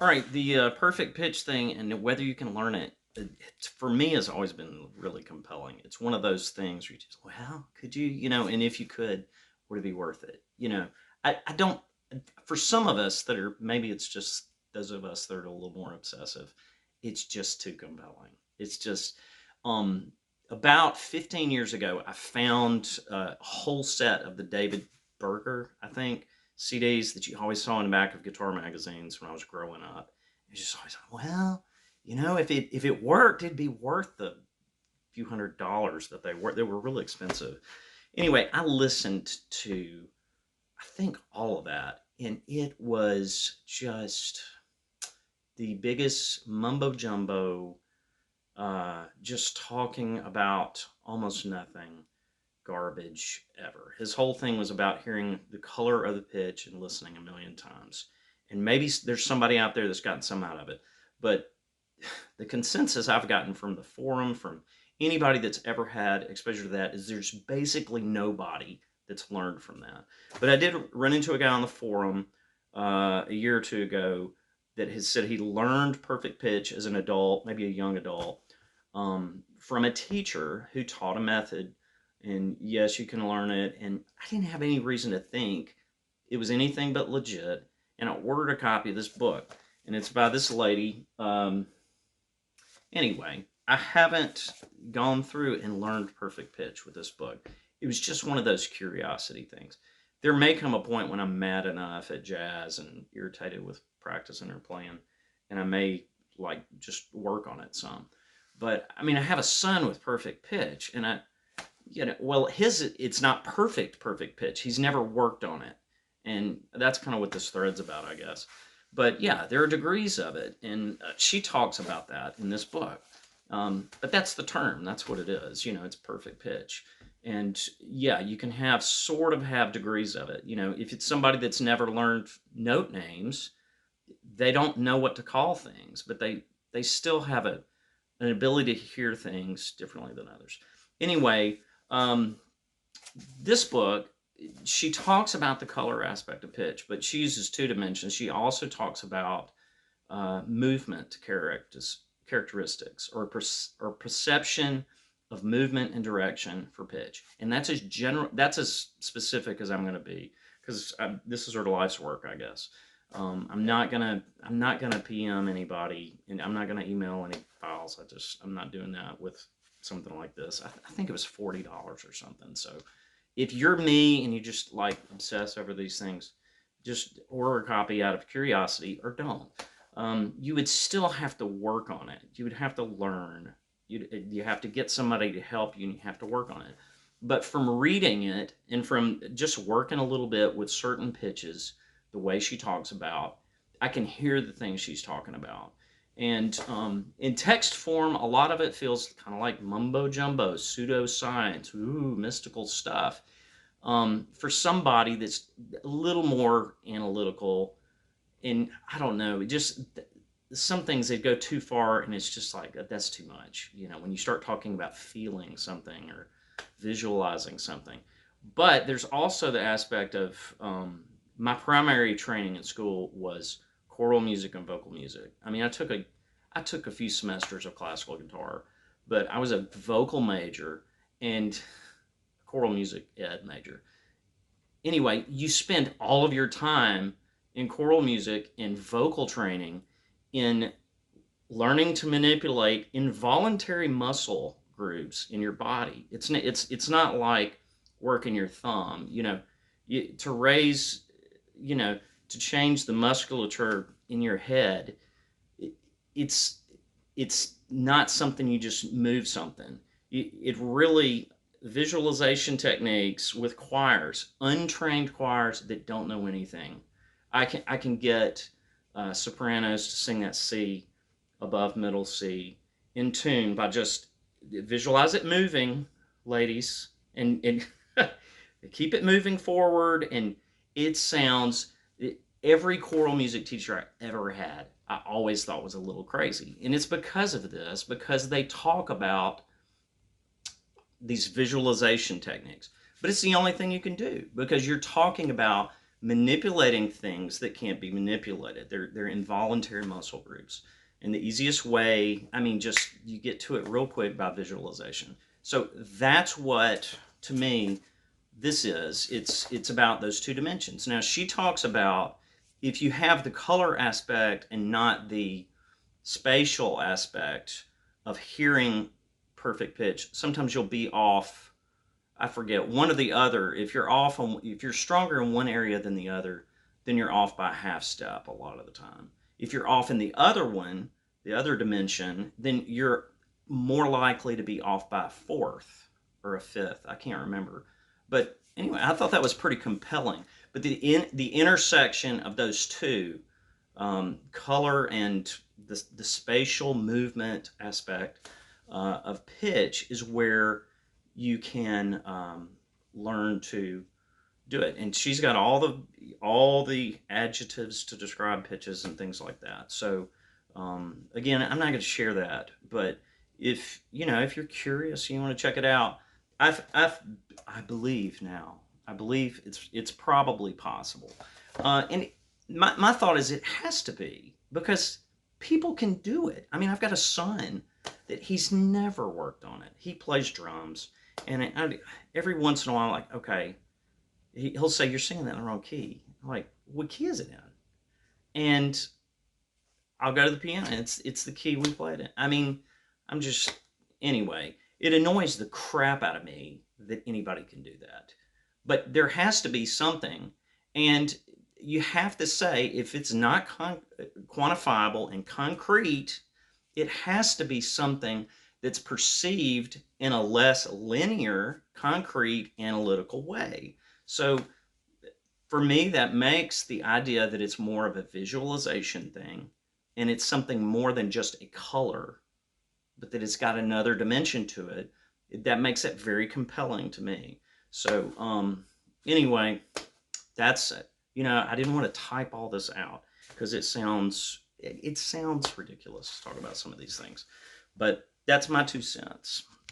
All right, the perfect pitch thing and whether you can learn it, for me, has always been really compelling. It's one of those things where you just, well, could you, and if you could, would it be worth it? I don't, for some of us that are, maybe it's just those of us that are a little more obsessive, it's just too compelling. It's just, um, about 15 years ago, I found a whole set of the David Berger, I think, CDs that you always saw in the back of guitar magazines when I was growing up. It's just always like, well, if it worked, it'd be worth the few $100s that they were. They were really expensive. Anyway, I listened to, I think, all of that, and it was just the biggest mumbo jumbo, just talking about almost nothing, garbage ever. His whole thing was about hearing the color of the pitch and listening a million times. And maybe there's somebody out there that's gotten some out of it. But the consensus I've gotten from the forum, from anybody that's ever had exposure to that, is there's basically nobody that's learned from that. But I did run into a guy on the forum a year or two ago that has said he learned perfect pitch as an adult, maybe a young adult, from a teacher who taught a method. And yes, you can learn it. And I didn't have any reason to think it was anything but legit. And I ordered a copy of this book, and it's by this lady. Anyway, I haven't gone through and learned perfect pitch with this book. It was just one of those curiosity things. There may come a point when I'm mad enough at jazz and irritated with practicing or playing, and I may like just work on it some. But I mean, I have a son with perfect pitch, and well, it's not perfect pitch. He's never worked on it, and that's kind of what this thread's about, I guess. But yeah, there are degrees of it, and she talks about that in this book. But that's the term. That's what it is. It's perfect pitch. And yeah, you can have degrees of it. If it's somebody that's never learned note names, they don't know what to call things, but they still have an ability to hear things differently than others. Anyway, this book, she talks about the color aspect of pitch, but she uses two dimensions. She also talks about movement characteristics, or perception of movement and direction for pitch, and that's as specific as I'm going to be, because this is sort of life's work, I guess. I'm not gonna PM anybody, and I'm not gonna email any files. I'm not doing that with something like this. I think it was $40 or something. So if you're me and you just like obsess over these things, just order a copy out of curiosity, or don't. You would still have to work on it. You would have to learn. You have to get somebody to help you, and you have to work on it. But from reading it and from just working a little bit with certain pitches, the way she talks about, I can hear the things she's talking about. And in text form, a lot of it feels kind of like mumbo jumbo, pseudoscience, ooh, mystical stuff. For somebody that's a little more analytical, and I don't know, just some things that go too far, and it's just like that's too much. When you start talking about feeling something or visualizing something. But there's also the aspect of my primary training in school was choral music and vocal music. I mean, I took a few semesters of classical guitar, but I was a vocal major and choral music ed major. Anyway, you spend all of your time in choral music and vocal training in learning to manipulate involuntary muscle groups in your body. It's not like working your thumb. To raise, to change the musculature in your head. It's it's not something you just move something. It really, visualization techniques with choirs, untrained choirs that don't know anything. I can get sopranos to sing that C above middle C in tune by just visualize it moving, ladies, and keep it moving forward, and it sounds. Every choral music teacher I ever had, I always thought was a little crazy, and it's because of this, because they talk about these visualization techniques. But it's the only thing you can do, because you're talking about manipulating things that can't be manipulated. They're involuntary muscle groups. And the easiest way, I mean, just you get to it real quick by visualization. So that's what, to me, this is. It's about those two dimensions. Now she talks about if you have the color aspect and not the spatial aspect of hearing perfect pitch, sometimes you'll be off. I forget one or the other. If you're stronger in one area than the other, then you're off by a half step a lot of the time. If you're off in the other one, the other dimension, then you're more likely to be off by a fourth or a fifth. I can't remember. But anyway, I thought that was pretty compelling. But the intersection of those two, color and the spatial movement aspect of pitch, is where you can learn to do it. And she's got all the adjectives to describe pitches and things like that. So again, I'm not going to share that, but if if you're curious, you want to check it out. I believe now. I believe it's probably possible. And my thought is it has to be because people can do it. I mean, I've got a son that he's never worked on it. He plays drums, and every once in a while, like, okay, he'll say, "You're singing that in the wrong key." I'm like, "What key is it in?" And I'll go to the piano. And it's the key we played in. I mean, I'm just anyway. It annoys the crap out of me that anybody can do that, but there has to be something, and you have to say if it's not quantifiable and concrete, it has to be something that's perceived in a less linear, concrete, analytical way. So for me, that makes the idea that it's more of a visualization thing and it's something more than just a color, but that it's got another dimension to it. That makes it very compelling to me. So anyway, that's it. I didn't want to type all this out because it sounds ridiculous to talk about some of these things, but that's my 2 cents.